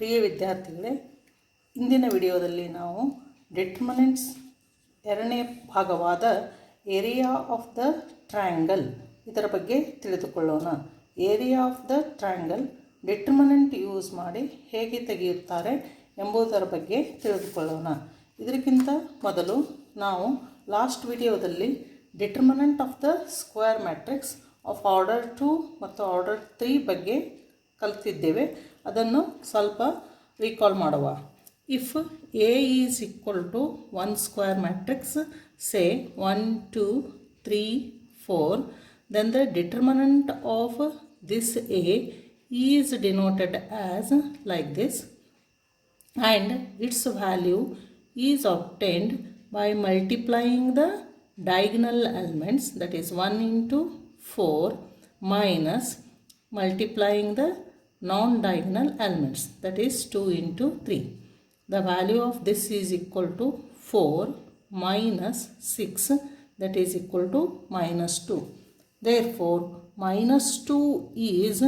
ಪ್ರಿಯ ವಿದ್ಯಾರ್ಥಿಗಳೇ, ಇಂದಿನ ವಿಡಿಯೋದಲ್ಲಿ ನಾವು ಡಿಟರ್ಮಿನೆಂಟ್ಸ್ ಎರಡನೇ ಭಾಗವಾದ ಏರಿಯಾ ಆಫ್ ದ ಟ್ರಯಾಂಗಲ್ ಇದರ ಬಗ್ಗೆ ತಿಳಿದುಕೊಳ್ಳೋಣ. Area of the triangle determinant use ಮಾಡಿ ಹೇಗೆ ತೆಗೆಯುತ್ತಾರೆ ಎಂಬುದರ ಬಗ್ಗೆ ತಿಳಿದುಕೊಳ್ಳೋಣ. ಇದಕ್ಕಿಂತ ಮೊದಲು ನಾವು ಲಾಸ್ಟ್ ವಿಡಿಯೋದಲ್ಲಿ determinant of the square matrix of order 2 ಮತ್ತು ಆರ್ಡರ್ 3 ಬಗ್ಗೆ ಕಲಿತಿದ್ದೇವೆ. ಅದನ್ನು ಸ್ವಲ್ಪ ರೀಕಾಲ್ ಮಾಡುವ. If A is equal to 1 square matrix, say 1 2 3 4, then the determinant of this A is denoted as like this, and its value is obtained by multiplying the diagonal elements, that is 1 into 4 minus multiplying the non-diagonal elements, that is 2 into 3. The value of this is equal to 4 minus 6, that is equal to minus 2. Therefore, minus 2 is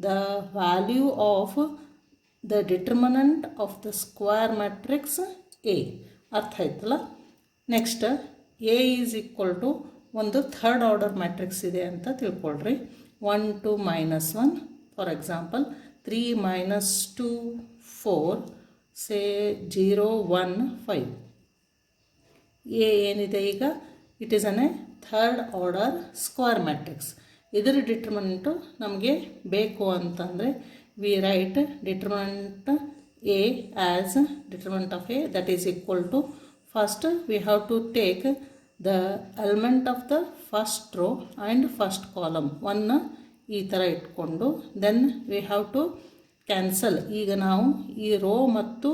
the value of the determinant of the square matrix A. ಅರ್ಥ ಆಯ್ತಲ್ಲ? Next A is equal to ಒಂದು third order matrix ಇದೆ ಅಂತ ತಿಳ್ಕೊಳ್ರಿ. 1 2 minus 1, for example 3 minus 2 4, say 0 1 5. A ಏನಿದೆ ಈಗ, it is a third order square matrix. ಇದರ determinant ನಮಗೆ ಬೇಕು ಅಂತಂದರೆ we write determinant A as determinant of A, that is equal to, first we have to take the element of the first row and first column ಒನ್ನ ಈ ಥರ ಇಟ್ಕೊಂಡು, then we have to cancel. ಈಗ ನಾವು ಈ row ಮತ್ತು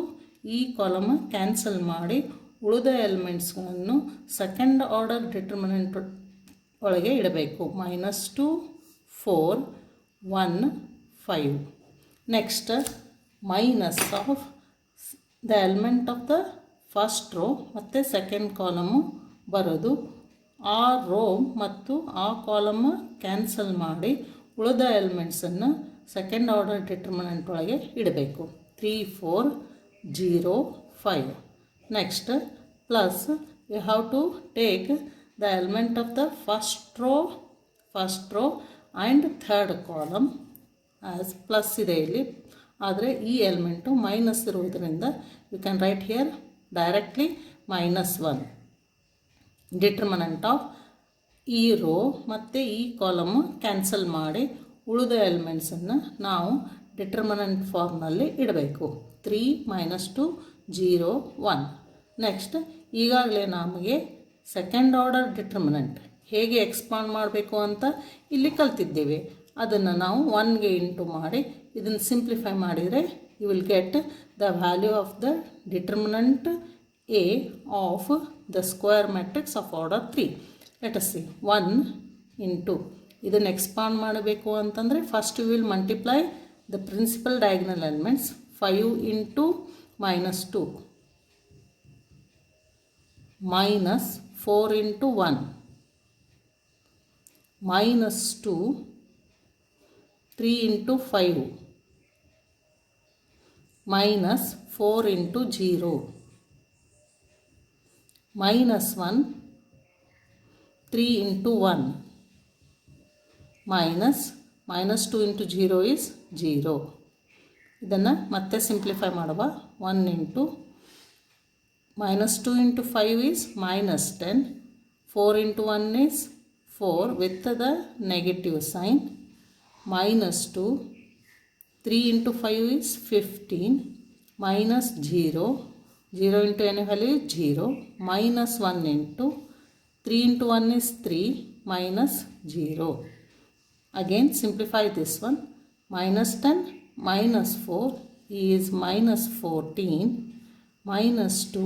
ಈ column cancel ಮಾಡಿ ಉಳಿದ ಎಲಿಮೆಂಟ್ಸ್ಗಳನ್ನು ಸೆಕೆಂಡ್ ಆರ್ಡರ್ ಡಿಟರ್ಮಿನೆಂಟ್ ಒಳಗೆ ಇಡಬೇಕು. -2 4 1 5. Next minus of the element of the first rho ಮತ್ತು ಸೆಕೆಂಡ್ ಕಾಲಮು ಬರೋದು. ಆ ರೋ ಮತ್ತು ಆ ಕಾಲಮ್ ಕ್ಯಾನ್ಸಲ್ ಮಾಡಿ ಉಳಿದ ಎಲಿಮೆಂಟ್ಸನ್ನು ಸೆಕೆಂಡ್ ಆರ್ಡರ್ ಡಿಟರ್ಮಿನೆಂಟ್ ಒಳಗೆ ಇಡಬೇಕು. 3 4 0 5. Next plus you have to take the element of the first row and third column as plus ಇದೆ ಇಲ್ಲಿ, ಆದರೆ ಈ ಎಲಿಮೆಂಟು ಮೈನಸ್ ಇರುವುದರಿಂದ you can write here directly -1. Determinant of ಈ ರೋ ಮತ್ತು ಈ ಕಾಲಮ್ ಕ್ಯಾನ್ಸಲ್ ಮಾಡಿ ಉಳಿದ ಎಲಿಮೆಂಟ್ಸನ್ನು ನಾವು ಡಿಟರ್ಮಿನೆಂಟ್ ಫಾರ್ಮ್ನಲ್ಲಿ ಇಡಬೇಕು. 3 -2 0 1. ನೆಕ್ಸ್ಟ್ ಈಗಾಗಲೇ ನಮಗೆ ಸೆಕೆಂಡ್ ಆರ್ಡರ್ ಡಿಟರ್ಮಿನೆಂಟ್ ಹೇಗೆ ಎಕ್ಸ್ಪಾಂಡ್ ಮಾಡಬೇಕು ಅಂತ ಇಲ್ಲಿ ಕಲ್ತಿದ್ದೇವೆ. ಅದನ್ನು ನಾವು 1ಗೆ ಇಂಟು ಮಾಡಿ ಇದನ್ನು ಸಿಂಪ್ಲಿಫೈ ಮಾಡಿದರೆ you will get the value of the determinant A of the square matrix of order 3. Let us see 1 into ಇದನ್ನು ಎಕ್ಸ್ಪಾಂಡ್ ಮಾಡಬೇಕು ಅಂತಂದರೆ first you will multiply the principal diagonal elements. 5 into -2 minus 4 into 1 minus 2 3 into 5 minus 4 into 0 minus 1 3 into 1 minus 2 into 0 is 0. ಇದನ್ನು ಮತ್ತೆ simplify ಮಾಡುವ. 1 into -2 into 5 is -10, 4 into 1 is 4 with the negative sign, -2, 3 into 5 is 15, minus 0, 0 into any value is 0, -1 into 3 into 1 is 3, -0. Again simplify this one. -10 minus 4 is -14, -2,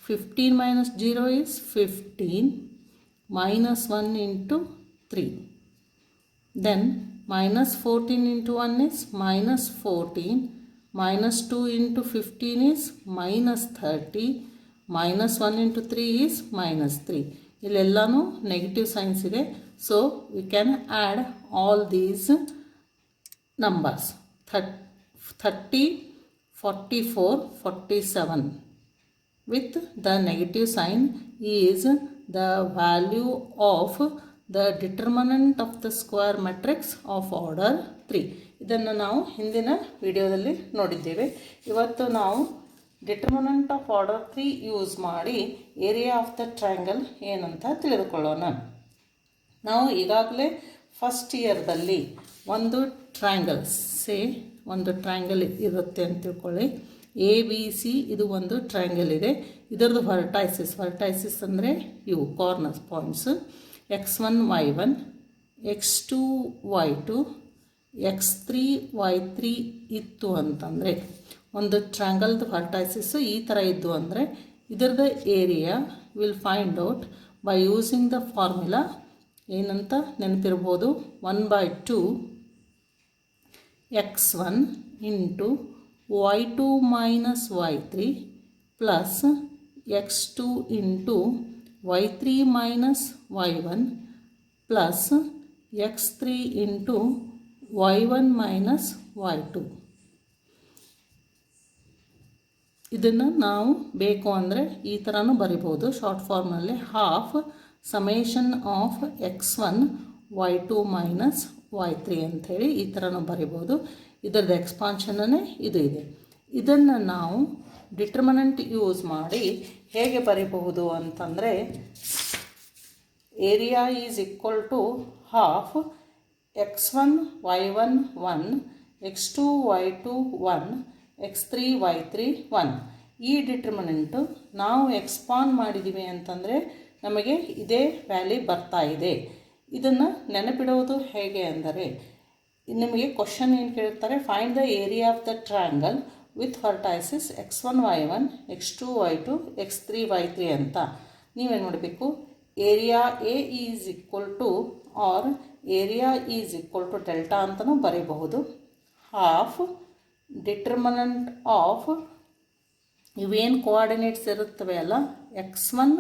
15 minus 0 is 15, -1 into 3. Then -14 into 1 is -14, -2 into 15 is -30, -1 into 3 is -3. ಇಲ್ಲೆಲ್ಲನೂ negative science ಇದೆ. So we can add all these numbers. 30 44, 47. With the negative sign is the value of the determinant of the square matrix of order 3. ಇದನ್ನು ನಾವು ಹಿಂದಿನ ವಿಡಿಯೋದಲ್ಲಿ ನೋಡಿದ್ದೇವೆ. ಇವತ್ತು ನಾವು determinant of order 3 use ಮಾಡಿ area of the triangle ಏನಂತ ತಿಳಿದುಕೊಳ್ಳೋಣ. ನಾವು ಈಗಾಗಲೇ ಫಸ್ಟ್ ಇಯರ್ದಲ್ಲಿ ಒಂದು ಟ್ರಯಾಂಗಲ್ ಒಂದು ಟ್ರಯಾಂಗಲ್ ಇರುತ್ತೆ ಅಂತ ತಿಳ್ಕೊಳ್ಳಿ. ಎ ಬಿ ಸಿ ಇದು ಒಂದು ಟ್ರಯಾಂಗಲ್ ಇದೆ. ಇದರದ್ದು ವರ್ಟೈಸಿಸ್ ಅಂದರೆ ಇವು corners points x1 y1 x2 y2 x3 y3 ಇತ್ತು ಅಂತಂದರೆ ಒಂದು ಟ್ರಯಾಂಗಲ್ದು ವರ್ಟೈಸಿಸ್ ಈ ಥರ ಇದ್ದು ಅಂದರೆ ಇದರದ್ದು area will find out by using the formula ಏನಂತ ನೆನಪಿರ್ಬೋದು. 1/2 x1 into y2 minus y3 plus x2 into y3 minus y1 plus x3 into y1 minus y2. ಇದನ್ನು ನಾವು ಬೇಕು ಅಂದರೆ ಈ ಥರನೂ ಬರಿಬೋದು. ಶಾರ್ಟ್ ಫಾರ್ಮ್ನಲ್ಲಿ half summation of x1 y2 minus y3 ಅಂಥೇಳಿ ಈ ಥರನೂ ಬರಿಬೋದು. ಇದರದ್ದು ಎಕ್ಸ್ಪಾನ್ಷನ್ನೇ ಇದು ಇದೆ. ಇದನ್ನು ನಾವು ಡಿಟರ್ಮಿನೆಂಟ್ ಯೂಸ್ ಮಾಡಿ ಹೇಗೆ ಬರೀಬಹುದು ಅಂತಂದರೆ area is equal to half x1 y1 1 x2 y2 1 x3 y3 1. ಈ ಡಿಟರ್ಮಿನೆಂಟು ನಾವು ಎಕ್ಸ್ಪಾಂಡ್ ಮಾಡಿದ್ದೀವಿ ಅಂತಂದರೆ ನಮಗೆ ಇದೇ ವ್ಯಾಲ್ಯೂ ಬರ್ತಾ ಇದೆ. ಇದನ್ನು ನೆನಪಿಡುವುದು ಹೇಗೆ ಅಂದರೆ ನಿಮಗೆ ಕ್ವಶನ್ ಏನು ಕೇಳ್ತಾರೆ, find the area of the triangle with vertices x1 y1 x2 y2 x3 y3 ಅಂತ. ನೀವೇನು ಮಾಡಬೇಕು, area A is equal to or area is equal to delta ಅಂತಲೂ ಬರೀಬಹುದು. ಹಾಫ್ ಡಿಟರ್ಮಿನೆಂಟ್ ಆಫ್ ಇವೇನು ಕೋಆರ್ಡಿನೇಟ್ಸ್ ಇರುತ್ತವೆ ಅಲ್ಲ x1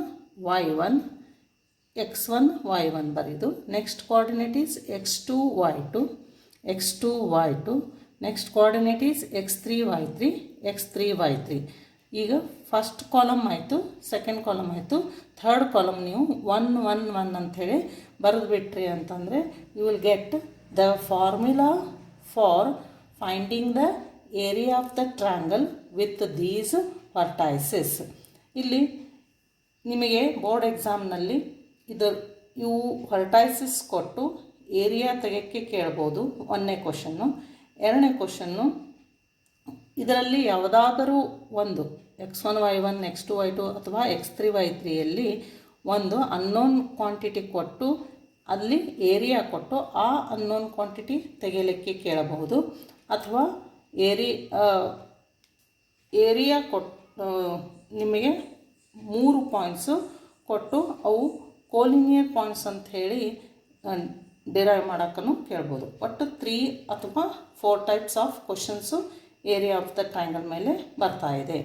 y1 ಬರೀದು. Next coordinate is x2 y2 next coordinate is x3 y3. ಈಗ ಫಸ್ಟ್ ಕಾಲಮ್ ಆಯಿತು, ಸೆಕೆಂಡ್ ಕಾಲಮ್ ಆಯಿತು, third column ನೀವು 1 1 1 ಅಂಥೇಳಿ ಬರೆದು ಬಿಟ್ರಿ ಅಂತಂದರೆ you will get the formula for finding the area of the triangle with these vertices. ಇಲ್ಲಿ ನಿಮಗೆ ಬೋರ್ಡ್ ಎಕ್ಸಾಮ್ನಲ್ಲಿ ಇವು ವರ್ಟೈಸಸ್ ಕೊಟ್ಟು ಏರಿಯಾ ತೆಗೆಯೋಕ್ಕೆ ಕೇಳ್ಬೋದು. 1ನೇ ಕ್ವಶನ್ನು. 2ನೇ ಕ್ವಶನ್ನು ಇದರಲ್ಲಿ ಯಾವುದಾದರೂ ಒಂದು x1 y1 x2 y2 ಅಥವಾ x3 y3ಯಲ್ಲಿ ಒಂದು ಅನ್ನೋನ್ ಕ್ವಾಂಟಿಟಿ ಕೊಟ್ಟು ಅಲ್ಲಿ ಏರಿಯಾ ಕೊಟ್ಟು ಆ ಅನ್ನೋನ್ ಕ್ವಾಂಟಿಟಿ ತೆಗೆಯಲಿಕ್ಕೆ ಕೇಳಬಹುದು. ಅಥವಾ ಏರಿಯಾ ಕೊಟ್ಟು ನಿಮಗೆ 3 ಪಾಯಿಂಟ್ಸು ಕೊಟ್ಟು ಅವು ಕೋಲಿನಿಯರ್ ಪಾಯಿಂಟ್ಸ್ ಅಂತ ಹೇಳಿ ಡಿರೈವ್ ಮಾಡೋಕ್ಕೂ ಕೇಳ್ಬೋದು. ಒಟ್ಟು 3 ಅಥವಾ 4 types of questions area of the triangle ಮೇಲೆ ಬರ್ತಾ ಇದೆ.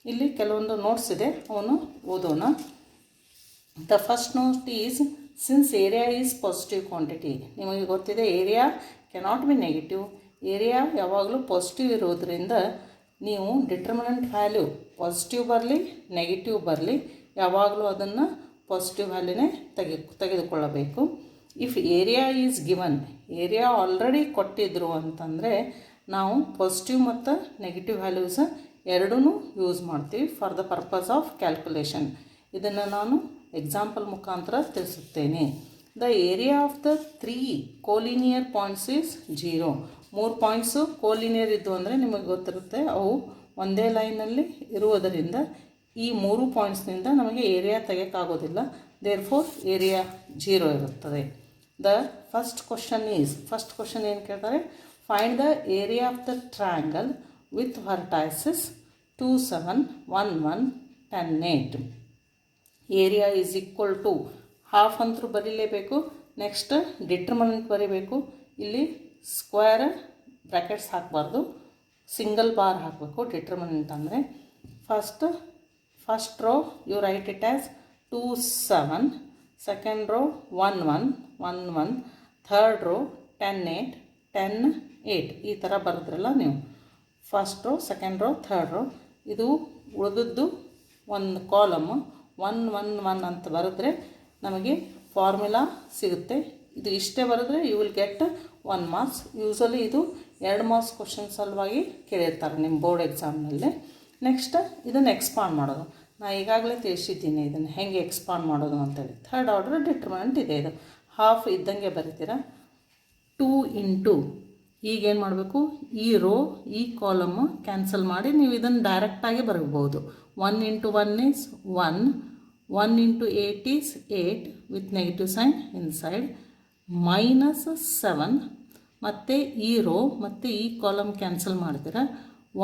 ಇಲ್ಲಿ ಕೆಲವೊಂದು ನೋಟ್ಸ್ ಇದೆ, ಅವನು ಓದೋಣ. The first note is since area is positive quantity. ನಿಮಗೆ ಗೊತ್ತಿದೆ area cannot be negative. Area ಯಾವಾಗಲೂ ಪಾಸಿಟಿವ್ ಇರೋದ್ರಿಂದ ನೀವು ಡಿಟರ್ಮಿನೆಂಟ್ ವ್ಯಾಲ್ಯೂ ಪಾಸಿಟಿವ್ ಬರಲಿ ನೆಗೆಟಿವ್ ಬರಲಿ ಯಾವಾಗಲೂ ಅದನ್ನು ಪಾಸಿಟಿವ್ ವ್ಯಾಲ್ಯೂನೇ ತೆಗೆದುಕೊಳ್ಳಬೇಕು. If area is given, area already ಕೊಟ್ಟಿದ್ರು ಅಂತಂದರೆ ನಾವು ಪಾಸಿಟಿವ್ ಮತ್ತು ನೆಗೆಟಿವ್ ವ್ಯಾಲ್ಯೂಸ್ ಎರಡೂ ಯೂಸ್ ಮಾಡ್ತೀವಿ for the purpose of calculation. ಇದನ್ನು ನಾನು ಎಕ್ಸಾಂಪಲ್ ಮುಖಾಂತರ ತಿಳಿಸುತ್ತೇನೆ. The area of the 3 collinear points is 0. 3 points collinear ಇದ್ದು ಅಂದರೆ ನಿಮಗೆ ಗೊತ್ತಿರುತ್ತೆ ಅವು ಒಂದೇ ಲೈನಲ್ಲಿ ಇರುವುದರಿಂದ ಈ 3 ಪಾಯಿಂಟ್ಸ್ನಿಂದ ನಮಗೆ ಏರಿಯಾ ತೆಗೆಯೋಕ್ಕಾಗೋದಿಲ್ಲ. ದೇರ್ಫೋರ್ ಏರಿಯಾ 0 ಇರುತ್ತದೆ. ದ ಫಸ್ಟ್ ಕ್ವಶನ್ ಏನು ಕೇಳ್ತಾರೆ, find the area of the triangle with vertices 2 7 1 1 10 8. Area is equal to half ಅಂತರೂ ಬರೀಲೇಬೇಕು. ನೆಕ್ಸ್ಟ್ ಡಿಟರ್ಮಿನೆಂಟ್ ಬರೀಬೇಕು. ಇಲ್ಲಿ ಸ್ಕ್ವೇರ್ ಬ್ರ್ಯಾಕೆಟ್ಸ್ ಹಾಕಬಾರ್ದು, ಸಿಂಗಲ್ ಬಾರ್ ಹಾಕಬೇಕು. ಡಿಟರ್ಮಿನೆಂಟ್ ಅಂದರೆ first row you write it as 2 7, second row 1 1 1 1, third row 10 8 10 8 ಈ ಥರ ಬರೆದ್ರಲ್ಲ ನೀವು. First row, second row, third row. ಇದು ಉಳಿದದ್ದು ಒಂದು ಕಾಲಮ್ 1 1 1 ಅಂತ ಬರೆದ್ರೆ ನಮಗೆ ಫಾರ್ಮುಲಾ ಸಿಗುತ್ತೆ. ಇದು ಇಷ್ಟೇ ಬರೆದ್ರೆ you will get 1 marks. Usually ಇದು 2 ಮಾರ್ಕ್ಸ್ ಕ್ವಶನ್ ಸಲುವಾಗಿ ಕೇಳಿರ್ತಾರೆ ನಿಮ್ಮ ಬೋರ್ಡ್ ಎಕ್ಸಾಮ್ನಲ್ಲಿ. ನೆಕ್ಸ್ಟ್ ಇದನ್ನು ಎಕ್ಸ್ಪಾಂಡ್ ಮಾಡೋದು. ನಾನು ಈಗಾಗಲೇ ತಿಳಿಸಿದ್ದೀನಿ ಇದನ್ನು ಹೇಗೆ ಎಕ್ಸ್ಪಾಂಡ್ ಮಾಡೋದು ಅಂತೇಳಿ. ಥರ್ಡ್ ಆರ್ಡರ್ ಡಿಟರ್ಮಿನೆಂಟ್ ಇದೆ. ಇದು ಹಾಫ್ ಇದ್ದಂಗೆ ಬರೀತೀರ. 2 ಇಂಟು ಈಗೇನು ಮಾಡಬೇಕು, ಈ ರೋ ಈ ಕಾಲಮ್ ಕ್ಯಾನ್ಸಲ್ ಮಾಡಿ ನೀವು ಇದನ್ನು ಡೈರೆಕ್ಟಾಗಿ ಬರೀಬೋದು. 1 into 1 is 1, 1 into 8 is 8 with negative sign inside, -7 ಮತ್ತು ಈ ರೋ ಮತ್ತು ಈ ಕಾಲಮ್ ಕ್ಯಾನ್ಸಲ್ ಮಾಡ್ತೀರ.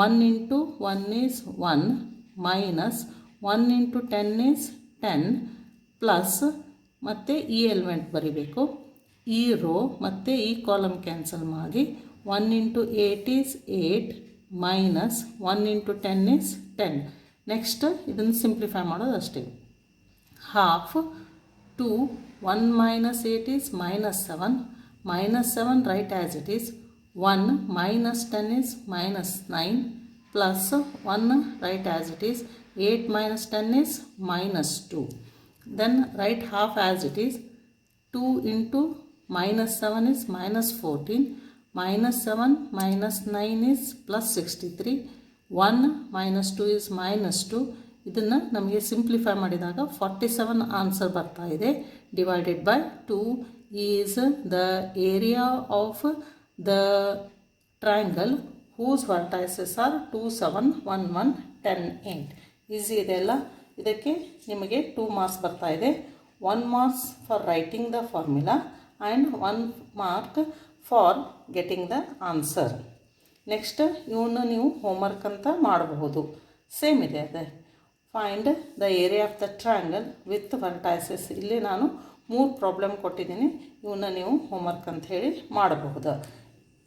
1 into 1 is 1 minus 1 into 10 is 10 plus ಮತ್ತು ಈ ಎಲಿಮೆಂಟ್ ಬರೀಬೇಕು. ಈ ರೋ ಮತ್ತು ಈ ಕಾಲಮ್ ಕ್ಯಾನ್ಸಲ್ ಮಾಡಿ 1 into 8 is 8 minus 1 into 10 is 10. Next ಇದನ್ನು ಸಿಂಪ್ಲಿಫೈ ಮಾಡೋದು ಅಷ್ಟೇ. Half 2 1 minus 8 is -7, -7 write as it is, 1 minus 10 is -9 plus 1 write as it is, 8 minus 10 is -2. Then write half as it is. 2 into -7 is -14, -7 minus 9 is +63, 1 minus 2 is -2. ಇದನ್ನು ನಮಗೆ simplify ಮಾಡಿದಾಗ 47 answer ಬರ್ತಾ ಇದೆ. Divided by 2 is the area of the triangle whose vertices are 2 7 1 1 10 8. Easy ಇದೆ ಅಲ್ಲ. ಇದಕ್ಕೆ ನಿಮಗೆ 2 marks ಬರ್ತಾ ಇದೆ. 1 marks for writing the formula and 1 mark for getting the answer. Next ಇವನ್ನ ನೀವು ಹೋಮ್ವರ್ಕ್ ಅಂತ ಮಾಡಬಹುದು. ಸೇಮ್ ಇದೆ ಅದೇ. Find the area of the triangle with vertices. ಇಲ್ಲಿ ನಾನು 3 ಪ್ರಾಬ್ಲಮ್ ಕೊಟ್ಟಿದ್ದೀನಿ. ಇವನ್ನ ನೀವು ಹೋಮ್ವರ್ಕ್ ಅಂತ ಹೇಳಿ ಮಾಡಬಹುದು.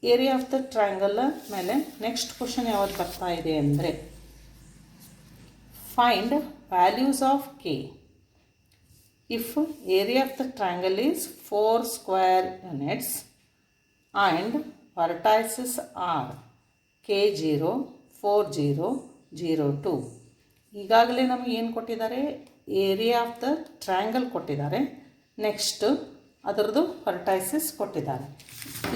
ಏರಿಯಾ ಆಫ್ ದ ಟ್ರಯಾಂಗಲ್ ಮೇಲೆ ನೆಕ್ಸ್ಟ್ ಕ್ವಶನ್ ಯಾವುದು ಬರ್ತಾ ಇದೆ ಅಂದರೆ, find values of k if area of the triangle is 4 square units and vertices are K0 4 0 0 2. ಈಗಾಗಲೇ ನಮಗೆ ಏನು ಕೊಟ್ಟಿದ್ದಾರೆ, ಏರಿಯಾ ಆಫ್ ದ ಟ್ರಯಾಂಗಲ್ ಕೊಟ್ಟಿದ್ದಾರೆ. ನೆಕ್ಸ್ಟ್ ಅದರದ್ದು ವರ್ಟೈಸಸ್ ಕೊಟ್ಟಿದ್ದಾರೆ.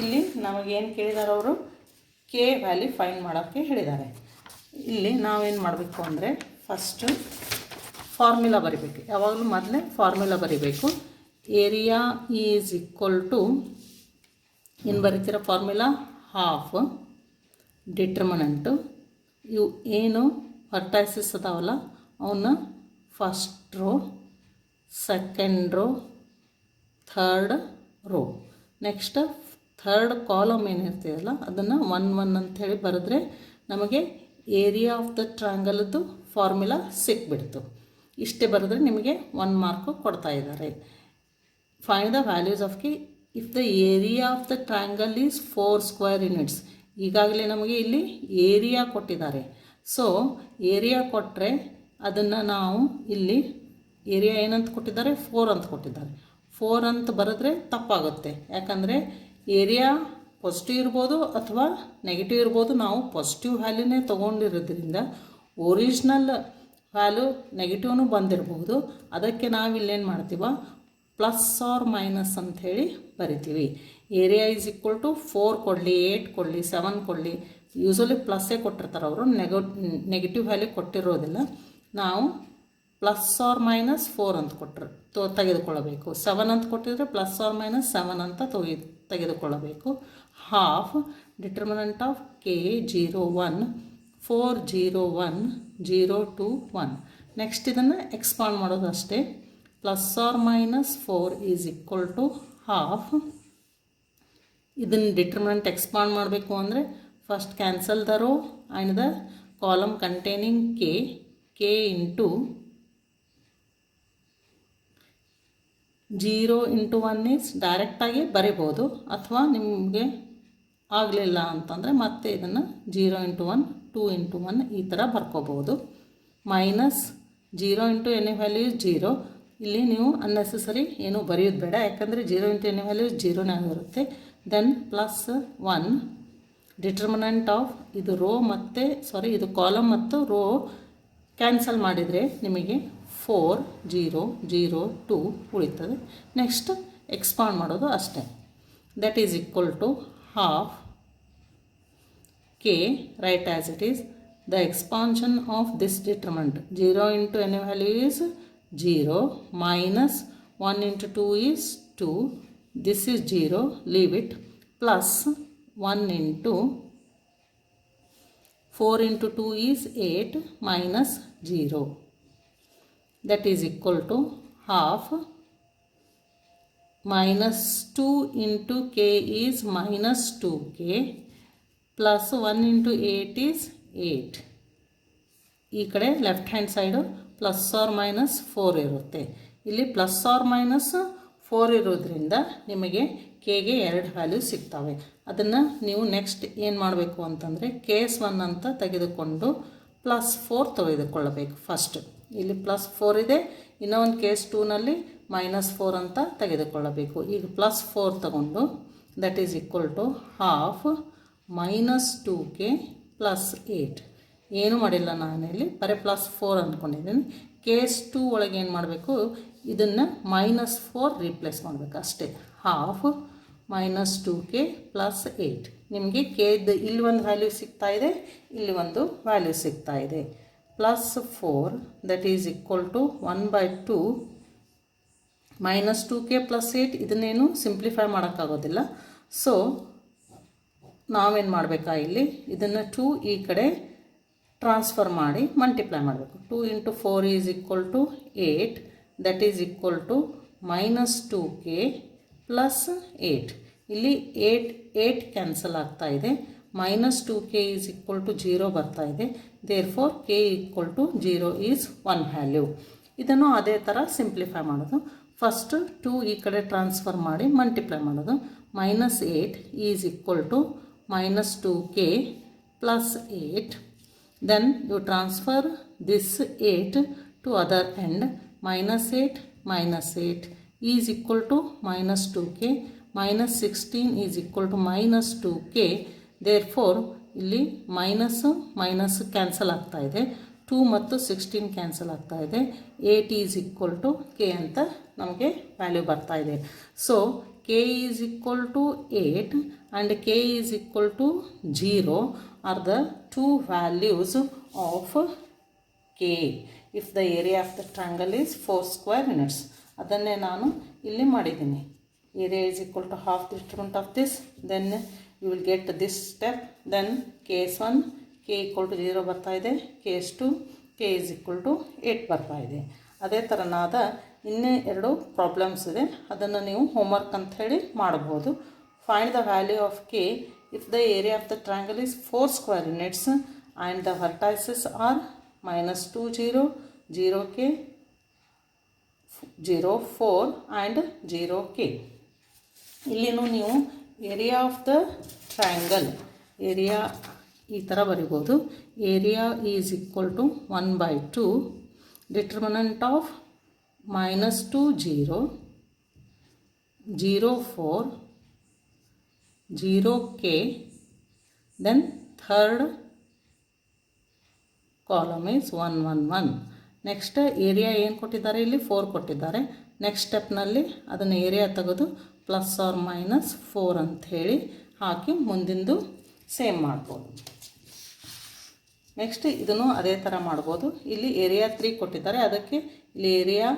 ಇಲ್ಲಿ ನಮಗೇನು ಕೇಳಿದ್ದಾರೆ ಅವರು, ಕೆ ವ್ಯಾಲ್ಯೂ ಫೈಂಡ್ ಮಾಡೋಕ್ಕೆ ಹೇಳಿದ್ದಾರೆ. ಇಲ್ಲಿ ನಾವೇನು ಮಾಡಬೇಕು ಅಂದರೆ ಫಸ್ಟು ಫಾರ್ಮುಲಾ ಬರಿಬೇಕು. ಯಾವಾಗಲೂ ಮೊದಲೇ ಫಾರ್ಮುಲಾ ಬರಿಬೇಕು. ಏರಿಯಾ ಈಸ್ ಈಕ್ವಲ್ ಟು ಏನು ಬರೀತೀರ ಫಾರ್ಮುಲಾ, ಹಾಫ್ ಡಿಟರ್ಮಿನೆಂಟು ಇವು ಏನು ವರ್ಟೈಸಸ್ ಅದಾವಲ್ಲ ಅವನ್ನ first row, second row, third row. Next third column ಏನಿರ್ತದಲ್ಲ ಅದನ್ನು 1 1 ಅಂಥೇಳಿ ಬರೆದ್ರೆ ನಮಗೆ ಏರಿಯಾ ಆಫ್ ದ ಟ್ರಯಾಂಗಲ್ದು ಫಾರ್ಮುಲಾ ಸಿಕ್ಬಿಡ್ತು. ಇಷ್ಟೇ ಬರೆದ್ರೆ ನಿಮಗೆ 1 ಮಾರ್ಕು ಕೊಡ್ತಾ ಇದ್ದಾರೆ. Find the values of k if the area of the triangle is 4 square units. ಈಗಾಗಲೇ ನಮಗೆ ಇಲ್ಲಿ ಏರಿಯಾ ಕೊಟ್ಟಿದ್ದಾರೆ. ಸೊ ಏರಿಯಾ ಕೊಟ್ಟರೆ ಅದನ್ನು ನಾವು ಇಲ್ಲಿ ಏರಿಯಾ ಏನಂತ ಕೊಟ್ಟಿದ್ದಾರೆ, 4 ಅಂತ ಕೊಟ್ಟಿದ್ದಾರೆ. 4 ಅಂತ ಬರೆದ್ರೆ ತಪ್ಪಾಗುತ್ತೆ. ಯಾಕಂದರೆ ಏರಿಯಾ ಪಾಸಿಟಿವ್ ಇರ್ಬೋದು ಅಥವಾ ನೆಗೆಟಿವ್ ಇರ್ಬೋದು. ನಾವು ಪಾಸಿಟಿವ್ ವ್ಯಾಲ್ಯೂನೇ ತೊಗೊಂಡಿರೋದ್ರಿಂದ ಒರಿಜಿನಲ್ ವ್ಯಾಲ್ಯೂ ನೆಗೆಟಿವ್ನು ಬಂದಿರ್ಬೋದು. ಅದಕ್ಕೆ ನಾವು ಇಲ್ಲೇನು ಮಾಡ್ತೀವ, ಪ್ಲಸ್ ಆರ್ ಮೈನಸ್ ಅಂಥೇಳಿ ಬರಿತೀವಿ. ಏರಿಯಾ ಈಸ್ ಈಕ್ವಲ್ ಟು 4 ಕೊಡಲಿ, 8 ಕೊಡಲಿ, 7 ಕೊಡಲಿ, ಯೂಸಲಿ ಪ್ಲಸ್ಸೇ ಕೊಟ್ಟಿರ್ತಾರೆ ಅವರು, ನೆಗೆಟಿವ್ ವ್ಯಾಲ್ಯೂ ಕೊಟ್ಟಿರೋದಿಲ್ಲ. ನಾವು ಪ್ಲಸ್ ಆರ್ ಮೈನಸ್ 4 ಅಂತ ಕೊಟ್ಟರೆ ತೆಗೆದುಕೊಳ್ಳಬೇಕು. 7 ಅಂತ ಕೊಟ್ಟಿದ್ರೆ ಪ್ಲಸ್ ಆರ್ ಮೈನಸ್ 7 ಅಂತ ತೆಗೆದುಕೊಳ್ಳಬೇಕು. Half determinant of K0 1 4 0 1 0 2 1. Next ಇದನ್ನು ಎಕ್ಸ್ಪಾಂಡ್ ಮಾಡೋದು ಅಷ್ಟೇ. Plus r minus 4 is equal to half. ಇದನ್ನು ಡಿಟರ್ಮಿನೆಂಟ್ ಎಕ್ಸ್ಪಾಂಡ್ ಮಾಡಬೇಕು ಅಂದರೆ first cancel the row and the column containing k into 0 into 1 is ಡೈರೆಕ್ಟಾಗಿ ಬರಿಬೋದು. ಅಥವಾ ನಿಮಗೆ ಆಗಲಿಲ್ಲ ಅಂತಂದರೆ ಮತ್ತೆ ಇದನ್ನು 0 ಇಂಟು 1 2 ಇಂಟು 1 ಈ ಥರ ಬರ್ಕೋಬೋದು. Minus 0 into any value is 0. ಇಲ್ಲಿ ನೀವು ಅನ್ನೆಸೆಸರಿ ಏನೂ ಬರೆಯೋದು ಬೇಡ, ಯಾಕಂದರೆ 0 ಇಂಟು ಎನಿ ವ್ಯಾಲ್ಯೂ 0ನೇ ಆಗಿರುತ್ತೆ. ದೆನ್ ಪ್ಲಸ್ 1 ಡಿಟರ್ಮಿನೆಂಟ್ ಆಫ್ ಇದು ರೋ ಮತ್ತು ಇದು ಕಾಲಮ್ ಮತ್ತು ರೋ ಕ್ಯಾನ್ಸಲ್ ಮಾಡಿದರೆ ನಿಮಗೆ 4 0 0 2 ಉಳಿತದೆ. ನೆಕ್ಸ್ಟ್ ಎಕ್ಸ್ಪಾಂಡ್ ಮಾಡೋದು ಅಷ್ಟೇ. That is equal to half k, right as it is. The expansion of this determinant 0 into any value is 0 minus 1 into 2 is 2, this is 0, leave it, plus 1 into 4 into 2 is 8 minus 0, that is equal to half minus 2 into k is minus 2k plus 1 into 8 is 8. ಈ ಕಡೆ left hand side plus r minus 4 ಇರುತ್ತೆ. ಇಲ್ಲಿ plus r minus 4 ಇರೋದ್ರಿಂದ ನಿಮಗೆ ಕೆಗೆ 2 value ಸಿಗ್ತವೆ. ಅದನ್ನು ನೀವು next ಏನು ಮಾಡಬೇಕು ಅಂತಂದರೆ ಕೇಸ್ 1 ಅಂತ ತೆಗೆದುಕೊಂಡು ಪ್ಲಸ್ 4 ತೆಗೆದುಕೊಳ್ಳಬೇಕು. ಫಸ್ಟ್ ಇಲ್ಲಿ ಪ್ಲಸ್ 4 ಇದೆ, ಇನ್ನೂ ಒಂದು ಕೇಸ್ 2ನಲ್ಲಿ ಮೈನಸ್ 4 ಅಂತ ತೆಗೆದುಕೊಳ್ಳಬೇಕು. ಈಗ ಪ್ಲಸ್ 4 ತಗೊಂಡು that is equal to half minus 2k plus 8. ಏನು ಮಾಡಿಲ್ಲ ನಾನಿಲ್ಲಿ, ಬರೀ ಪ್ಲಸ್ 4 ಅಂದ್ಕೊಂಡಿದ್ದೀನಿ. ಕೇಸ್ 2 ಒಳಗೆ ಏನು ಮಾಡಬೇಕು, ಇದನ್ನು ಮೈನಸ್ 4 ರೀಪ್ಲೇಸ್ ಮಾಡಬೇಕು ಅಷ್ಟೇ. Half minus 2k plus 8. ನಿಮಗೆ ಕೆದು ಇಲ್ಲಿ ಒಂದು ವ್ಯಾಲ್ಯೂ ಸಿಗ್ತಾ ಇದೆ, ಇಲ್ಲಿ ಒಂದು ವ್ಯಾಲ್ಯೂ ಸಿಗ್ತಾ ಇದೆ. Plus 4 that is equal to 1/2 minus 2k plus 8. ಇದನ್ನೇನು ಸಿಂಪ್ಲಿಫೈ ಮಾಡೋಕ್ಕಾಗೋದಿಲ್ಲ. ಸೊ ನಾವೇನು ಮಾಡಬೇಕಾ, ಇಲ್ಲಿ ಇದನ್ನು 2 ಈ ಕಡೆ ಟ್ರಾನ್ಸ್ಫರ್ ಮಾಡಿ ಮಲ್ಟಿಪ್ಲೈ ಮಾಡಬೇಕು. 2 into 4 is equal to 8, that is equal to minus 2k plus 8. ಇಲ್ಲಿ 8 ಕ್ಯಾನ್ಸಲ್ ಆಗ್ತಾ ಇದೆ. Minus 2k is equal to 0 ಬರ್ತಾ ಇದೆ. Therefore k equal to 0 is 1 value. ಇದನ್ನು ಅದೇ ಥರ ಸಿಂಪ್ಲಿಫೈ ಮಾಡೋದು. ಫಸ್ಟ್ 2 ಈ ಕಡೆ ಟ್ರಾನ್ಸ್ಫರ್ ಮಾಡಿ ಮಲ್ಟಿಪ್ಲೈ ಮಾಡೋದು. Minus 8 is equal to minus 2k plus 8. Then you transfer this 8 to other end. Minus 8 is equal to minus 2k. Minus 16 is equal to minus 2k. Therefore, ಇಲ್ಲಿ minus cancel ಆಗ್ತಾ ಇದೆ. 2 ಮತ್ತು 16 cancel ಆಗ್ತಾ ಇದೆ. 8 is equal to K ಅಂತ ನಮಗೆ value ಬರ್ತಾ ಇದೆ. So k is equal to 8 and k is equal to 0 are the two values of k if the area of the triangle is 4 square units. ಅದನ್ನೇ ನಾನು ಇಲ್ಲಿ ಮಾಡಿದ್ದೀನಿ. area is equal to half the determinant of this, then you will get this step. Then case 1 k equal to 0 ಬರ್ತಾ ಇದೆ. case 2 k is equal to 8 ಬರ್ತಾ ಇದೆ. ಅದೇ ಥರನಾದ ಇನ್ನೂ 2 ಪ್ರಾಬ್ಲಮ್ಸ್ ಇದೆ, ಅದನ್ನು ನೀವು ಹೋಮ್ವರ್ಕ್ ಅಂತ ಹೇಳಿ ಮಾಡ್ಬೋದು. Find the value of k if the area of the triangle is 4 square units and the vertices are minus 2 0 0k 0 4 and 0k. ಇಲ್ಲಿನೂ ನೀವು area of the triangle area ಈ ಥರ ಬರಿಬೋದು. Area is equal to 1/2 determinant of minus 2 0 0 4 0k. then third column is 1 1 1. Next area ಏನು ಕೊಟ್ಟಿದ್ದಾರೆ, ಇಲ್ಲಿ 4 ಕೊಟ್ಟಿದ್ದಾರೆ. Next ಸ್ಟೆಪ್ನಲ್ಲಿ ಅದನ್ನು ಏರಿಯಾ ತೆಗೆದು ಪ್ಲಸ್ ಆರ್ ಮೈನಸ್ 4 ಅಂಥೇಳಿ ಹಾಕಿ ಮುಂದಿಂದು ಸೇಮ್ ಮಾಡ್ಬೋದು. ನೆಕ್ಸ್ಟ್ ಇದನ್ನು ಅದೇ ಥರ ಮಾಡ್ಬೋದು. ಇಲ್ಲಿ ಏರಿಯಾ 3 ಕೊಟ್ಟಿದ್ದಾರೆ, ಅದಕ್ಕೆ ಇಲ್ಲಿ ಏರಿಯಾ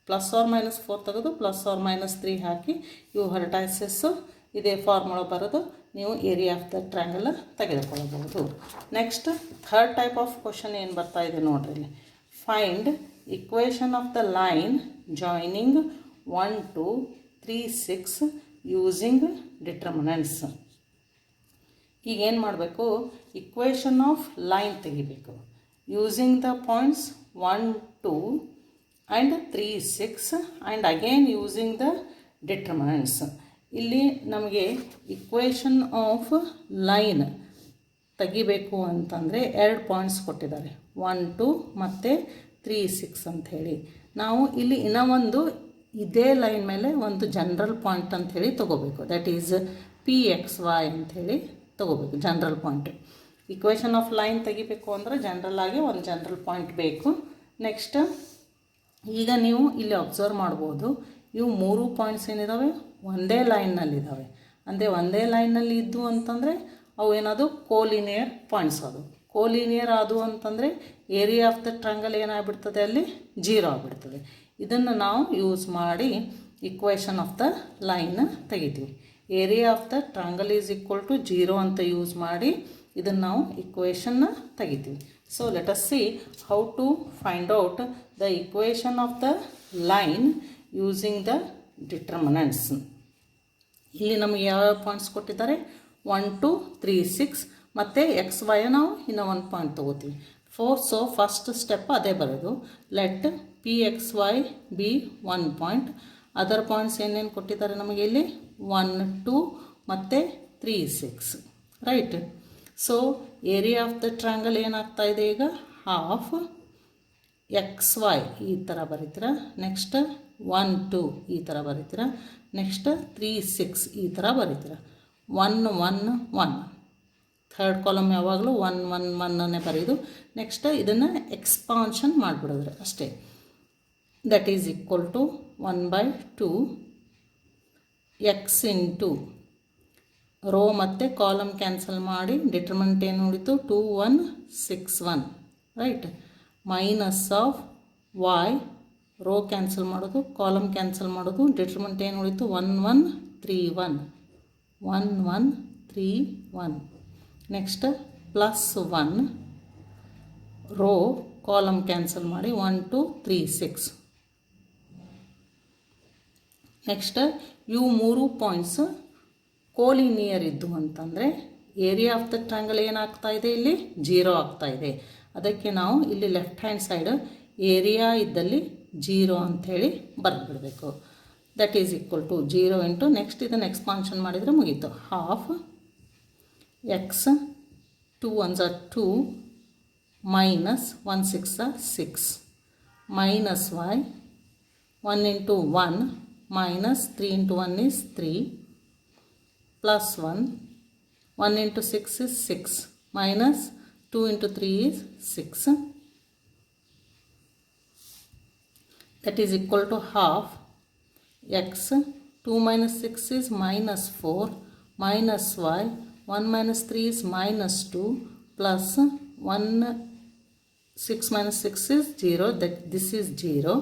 ಪ್ಲಸ್ ಆರ್ ಮೈನಸ್ 4 ತೆಗೆದು ಪ್ಲಸ್ ಆರ್ ಮೈನಸ್ 3 ಹಾಕಿ ಇವು ವರ್ಟೈಸಸ್ಸು ಇದೇ ಫಾರ್ಮುಲಾ ಬರೋದು ನೀವು ಏರಿಯಾ ಆಫ್ ದ ಟ್ರಯಾಂಗಲ್ ತೆಗೆದುಕೊಳ್ಳಬಹುದು. Next third type of question ಏನು ಬರ್ತಾ ಇದೆ ನೋಡ್ರಿ. ಇಲ್ಲಿ find equation of the line joining 1 2 3 6 using determinants. ಈಗ ಏನು ಮಾಡಬೇಕು, ಇಕ್ವೇಷನ್ ಆಫ್ ಲೈನ್ ತೆಗಿಬೇಕು using the points 1 2 and 3 6 and again using the determinants. ಇಲ್ಲಿ ನಮಗೆ ಇಕ್ವೇಷನ್ ಆಫ್ ಲೈನ್ ತೆಗಿಬೇಕು ಅಂತಂದರೆ 2 ಪಾಯಿಂಟ್ಸ್ ಕೊಟ್ಟಿದ್ದಾರೆ, 1 2 ಮತ್ತು 3 6 ಅಂಥೇಳಿ. ನಾವು ಇಲ್ಲಿ ಇನ್ನೂ ಒಂದು ಇದೇ ಲೈನ್ ಮೇಲೆ ಒಂದು ಜನರಲ್ ಪಾಯಿಂಟ್ ಅಂಥೇಳಿ ತೊಗೋಬೇಕು. ದ್ಯಾಟ್ ಈಸ್ PXY ಅಂಥೇಳಿ ತಗೋಬೇಕು, general point. Equation of line ತೆಗಿಬೇಕು ಅಂದರೆ ಜನರಲ್ಲಾಗಿ ಒಂದು ಜನರಲ್ ಪಾಯಿಂಟ್ ಬೇಕು. ನೆಕ್ಸ್ಟ್ ಈಗ ನೀವು ಇಲ್ಲಿ ಅಬ್ಸರ್ವ್ ಮಾಡ್ಬೋದು, ಇವು 3 ಪಾಯಿಂಟ್ಸ್ ಏನಿದ್ದಾವೆ ಒಂದೇ ಲೈನ್ನಲ್ಲಿದ್ದಾವೆ. ಅಂದರೆ ಒಂದೇ ಲೈನ್ನಲ್ಲಿ ಇದ್ದು ಅಂತಂದರೆ ಅವು ಏನದು ಕೋಲಿನಿಯರ್ ಪಾಯಿಂಟ್ಸ್. ಅದು ಕೋಲಿನಿಯರ್ ಆದವು ಅಂತಂದರೆ ಏರಿಯಾ ಆಫ್ ದ ಟ್ರಯಾಂಗಲ್ ಏನಾಗ್ಬಿಡ್ತದೆ, ಅಲ್ಲಿ 0 ಆಗಿಬಿಡ್ತದೆ. ಇದನ್ನು ನಾವು ಯೂಸ್ ಮಾಡಿ ಇಕ್ವೇಷನ್ ಆಫ್ ದ ಲೈನ್ ತೆಗಿತೀವಿ. Area of the triangle is equal to 0 ಅಂತ ಯೂಸ್ ಮಾಡಿ ಇದನ್ನು ನಾವು ಇಕ್ವೇಷನ್ನ ತೆಗಿತೀವಿ. So let us see how to find out the equation of the line using the determinants. ಇಲ್ಲಿ ನಮಗೆ ಯಾವ್ಯಾವ ಪಾಯಿಂಟ್ಸ್ ಕೊಟ್ಟಿದ್ದಾರೆ, 1 2 3 6 ಮತ್ತು ಎಕ್ಸ್ ವೈ ನಾವು ಇನ್ನೂ 1 ಪಾಯಿಂಟ್ ತೊಗೋತೀವಿ. ಸೊ ಫಸ್ಟ್ ಸ್ಟೆಪ್ ಅದೇ ಬರೋದು. Let p x y be 1 point. Other points ಏನೇನು ಕೊಟ್ಟಿದ್ದಾರೆ ನಮಗೆ ಇಲ್ಲಿ 1 2 ಮತ್ತು 3 6 right. So area of the triangle ಏನಾಗ್ತಾ ಇದೆ ಈಗ, ಹಾಫ್ ಎಕ್ಸ್ ವೈ ಈ ಥರ ಬರೀತೀರ, ನೆಕ್ಸ್ಟ್ 1 2 ಈ ಥರ ಬರೀತೀರ, ನೆಕ್ಸ್ಟ್ 3 6 ಈ ಥರ ಬರೀತೀರ. 1 1 1 ಥರ್ಡ್ ಕಾಲಮ್ ಯಾವಾಗಲೂ 1 1 1ಅನ್ನೇ ಬರೆಯೋದು. ನೆಕ್ಸ್ಟ್ ಇದನ್ನು ಎಕ್ಸ್ಪಾನ್ಷನ್ ಮಾಡಿಬಿಡೋದ್ರೆ ಅಷ್ಟೇ. That is equal to 1/2 x into row ಮತ್ತು ಕಾಲಮ್ ಕ್ಯಾನ್ಸಲ್ ಮಾಡಿ ಡಿಟರ್ಮಿನೆಂಟ್ ಏನು ಉಳಿತು 2 1 6 1 right. Minus of y, row cancel ಮಾಡೋದು, ಕಾಲಮ್ ಕ್ಯಾನ್ಸಲ್ ಮಾಡೋದು, ಡಿಟರ್ಮಿನೆಂಟ್ ಏನು ಉಳಿತು 1 1 3 1 1 1 3 1. Next plus 1, row column cancel ಮಾಡಿ 1 2 3 6. ನೆಕ್ಸ್ಟ್ ಇವು 3 ಪಾಯಿಂಟ್ಸ್ ಕೋಲಿನಿಯರ್ ಇದ್ದು ಅಂತಂದರೆ ಏರಿಯಾ ಆಫ್ ದ ಟ್ರಯಾಂಗಲ್ ಏನಾಗ್ತಾ ಇದೆ, ಇಲ್ಲಿ 0 ಆಗ್ತಾ ಇದೆ. ಅದಕ್ಕೆ ನಾವು ಇಲ್ಲಿ ಲೆಫ್ಟ್ ಹ್ಯಾಂಡ್ ಸೈಡ್ ಏರಿಯಾ ಇದ್ದಲ್ಲಿ 0 ಅಂಥೇಳಿ ಬರೆದ್ಬಿಡಬೇಕು. That is equal to 0 into next ಇದನ್ನು ಎಕ್ಸ್ಪಾನ್ಷನ್ ಮಾಡಿದರೆ ಮುಗೀತು. Half x 2 1s are 2 minus 1 6 are 6 minus y 1 into 1 minus 3 into 1 is 3 plus 1 1 into 6 is 6 minus 2 into 3 is 6. That is equal to half x 2 minus 6 is minus 4 minus y 1 minus 3 is minus 2 plus 1 6 minus 6 is 0. That this is 0.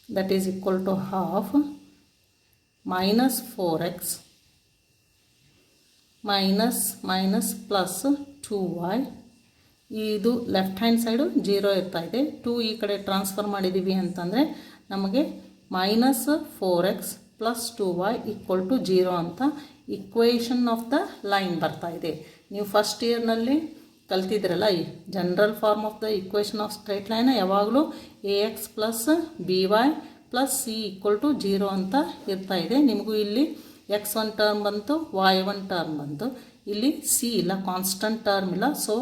That is equal to half minus 4x minus plus 2y. ಇದು left hand side 0 ಇರ್ತಾ ಇದೆ. 2 ಈ ಕಡೆ transfer ಮಾಡಿದ್ದೀವಿ ಅಂತಂದರೆ ನಮಗೆ minus 4x plus 2y equal to 0 ಅಂತ equation of the line ಬರ್ತಾ ಇದೆ. ನೀವು ಫಸ್ಟ್ ಇಯರ್ನಲ್ಲಿ ಕಲ್ತಿದ್ರಲ್ಲ, ಈ general form of the equation of straight line ಯಾವಾಗಲೂ ax plus by plus c equal to 0 ಅಂತ ಇರ್ತಾ ಇದೆ. ನಿಮಗೂ ಇಲ್ಲಿ x1 ಟರ್ಮ್ ಬಂತು, y1 ಟರ್ಮ್ ಬಂತು, ಇಲ್ಲಿ ಸಿ ಇಲ್ಲ, ಕಾನ್ಸ್ಟಂಟ್ ಟರ್ಮ್ ಇಲ್ಲ. ಸೊ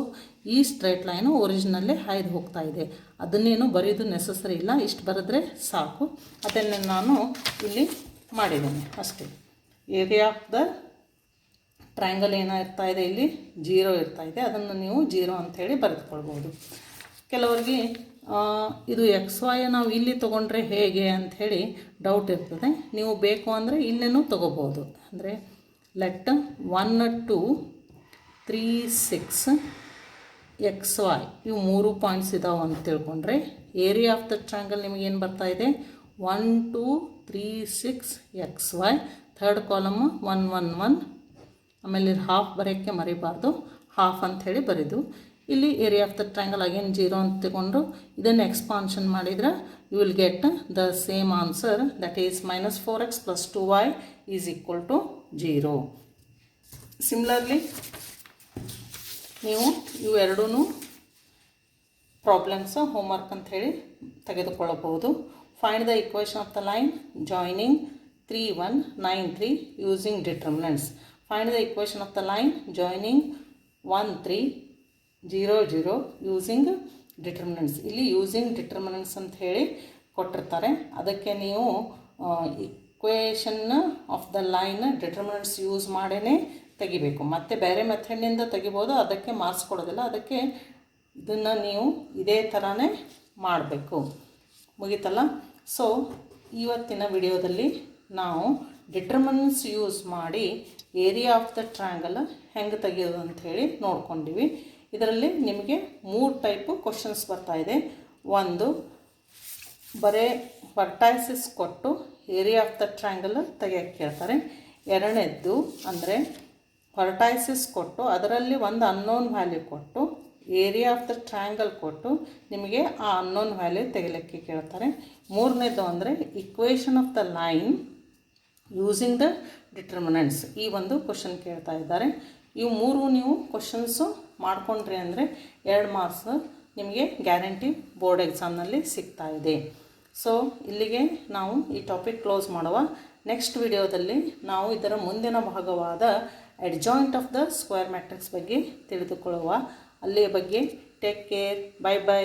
ಈ ಸ್ಟ್ರೈಟ್ ಲೈನು ಒರಿಜಿನಲ್ಲೇ ಹಾಯ್ದು ಹೋಗ್ತಾ ಇದೆ. ಅದನ್ನೇನು ಬರೆಯೋದು ನೆಸಸರಿ ಇಲ್ಲ, ಇಷ್ಟು ಬರೆದ್ರೆ ಸಾಕು. ಅದನ್ನು ನಾನು ಇಲ್ಲಿ ಮಾಡಿದ್ದೇನೆ ಅಷ್ಟೇ. ಏರಿಯಾ ಆಫ್ ದ ಟ್ರಯಾಂಗಲ್ ಏನಾಗಿರ್ತಾ ಇದೆ, ಇಲ್ಲಿ 0 ಇರ್ತಾ ಇದೆ. ಅದನ್ನು ನೀವು 0 ಅಂಥೇಳಿ ಬರೆದುಕೊಳ್ಬೋದು. ಕೆಲವರಿಗೆ ಇದು ಎಕ್ಸ್ ವೈ ನಾವು ಇಲ್ಲಿ ತೊಗೊಂಡ್ರೆ ಹೇಗೆ ಅಂಥೇಳಿ ಡೌಟ್ ಇರ್ತದೆ. ನೀವು ಬೇಕು ಅಂದರೆ ಇಲ್ಲೇನೂ ತೊಗೋಬೋದು. ಅಂದರೆ ಲೆಟ್ 1 2 3 6 ಎಕ್ಸ್ ವೈ ಇವು 3 ಪಾಯಿಂಟ್ಸ್ ಇದಾವೆ ಅಂತ ತಿಳ್ಕೊಂಡ್ರೆ ಏರಿಯಾ ಆಫ್ ದ ಟ್ರಯಾಂಗಲ್ ನಿಮಗೇನು ಬರ್ತಾ ಇದೆ 1 2 3 6 ಎಕ್ಸ್ ವೈ. ಥರ್ಡ್ ಕಾಲಮ್ 1 1 1, ಆಮೇಲೆ ಹಾಫ್ ಬರೆಯೋಕ್ಕೆ ಮರಿಬಾರ್ದು, ಹಾಫ್ ಅಂಥೇಳಿ ಬರೆದು ಇಲ್ಲಿ area of the triangle again 0 ಅಂತ ತಗೊಂಡು ಇದನ್ನು ಎಕ್ಸ್ಪಾನ್ಷನ್ ಮಾಡಿದರೆ you will get the same answer. That is minus 4x plus 2y is equal to 0. Similarly ನೀವು ಇವು ಎರಡೂ ಪ್ರಾಬ್ಲಮ್ಸ್ ಹೋಮ್ವರ್ಕ್ ಅಂಥೇಳಿ ತೆಗೆದುಕೊಳ್ಳಬಹುದು. Find the equation of the line joining 3 1 9 3 using determinants. Find the equation of the line joining 1 3 0 0 using determinants. ಇಲ್ಲಿ using determinants ಅಂತ ಹೇಳಿ ಕೊಟ್ಟಿರ್ತಾರೆ. ಅದಕ್ಕೆ ನೀವು equation of the line determinants use ಮಾಡೇ ತೆಗಿಬೇಕು. ಮತ್ತು ಬೇರೆ ಮೆಥಡ್ನಿಂದ ತೆಗಿಬೋದು, ಅದಕ್ಕೆ ಮಾರ್ಕ್ಸ್ ಕೊಡೋದಿಲ್ಲ. ಅದಕ್ಕೆ ಇದನ್ನು ನೀವು ಇದೇ ಥರನೇ ಮಾಡಬೇಕು. ಮುಗೀತಲ್ಲ? ಸೊ ಇವತ್ತಿನ ವಿಡಿಯೋದಲ್ಲಿ ನಾವು ಡಿಟರ್ಮಿನೆಂಟ್ಸ್ ಯೂಸ್ ಮಾಡಿ ಏರಿಯಾ ಆಫ್ ದ ಟ್ರಯಾಂಗಲ್ ಹೆಂಗೆ ತೆಗೆಯೋದು ಅಂಥೇಳಿ ನೋಡ್ಕೊಂಡಿವಿ. ಇದರಲ್ಲಿ ನಿಮಗೆ 3 ಟೈಪು ಕ್ವಶನ್ಸ್ ಬರ್ತಾಯಿದೆ. ಒಂದು ಬರೇ ವರ್ಟೈಸಸ್ ಕೊಟ್ಟು ಏರಿಯಾ ಆಫ್ ದ ಟ್ರಯಾಂಗಲ್ ತೆಗೆಯೋಕ್ಕೆ ಕೇಳ್ತಾರೆ. ಎರಡನೇದ್ದು ಅಂದರೆ ವರ್ಟೈಸಸ್ ಕೊಟ್ಟು ಅದರಲ್ಲಿ ಒಂದು ಅನ್ನೋನ್ ವ್ಯಾಲ್ಯೂ ಕೊಟ್ಟು ಏರಿಯಾ ಆಫ್ ದ ಟ್ರಯಾಂಗಲ್ ಕೊಟ್ಟು ನಿಮಗೆ ಆ ಅನ್ನೋನ್ ವ್ಯಾಲ್ಯೂ ತೆಗಿಲಿಕ್ಕೆ ಕೇಳ್ತಾರೆ. ಮೂರನೇದು ಅಂದರೆ equation of the line using the determinants, ಈ ಒಂದು ಕ್ವಶನ್ ಕೇಳ್ತಾ ಇದ್ದಾರೆ. ಇವು 3 ನೀವು ಕ್ವಶನ್ಸು ಮಾಡಿಕೊಂಡ್ರಿ ಅಂದರೆ 2 ಮಾರ್ಕ್ಸ್ ನಿಮಗೆ ಗ್ಯಾರಂಟಿ ಬೋರ್ಡ್ ಎಕ್ಸಾಮ್ನಲ್ಲಿ ಸಿಗ್ತಾ ಇದೆ. ಸೊ ಇಲ್ಲಿಗೆ ನಾವು ಈ ಟಾಪಿಕ್ ಕ್ಲೋಸ್ ಮಾಡುವ. ನೆಕ್ಸ್ಟ್ ವಿಡಿಯೋದಲ್ಲಿ ನಾವು ಇದರ ಮುಂದಿನ ಭಾಗವಾದ adjoint of the square matrix ಬಗ್ಗೆ ತಿಳಿದುಕೊಳ್ಳುವ. ಅಲ್ಲಿಯ ಬಗ್ಗೆ ಟೇಕ್ ಕೇರ್. Bye bye.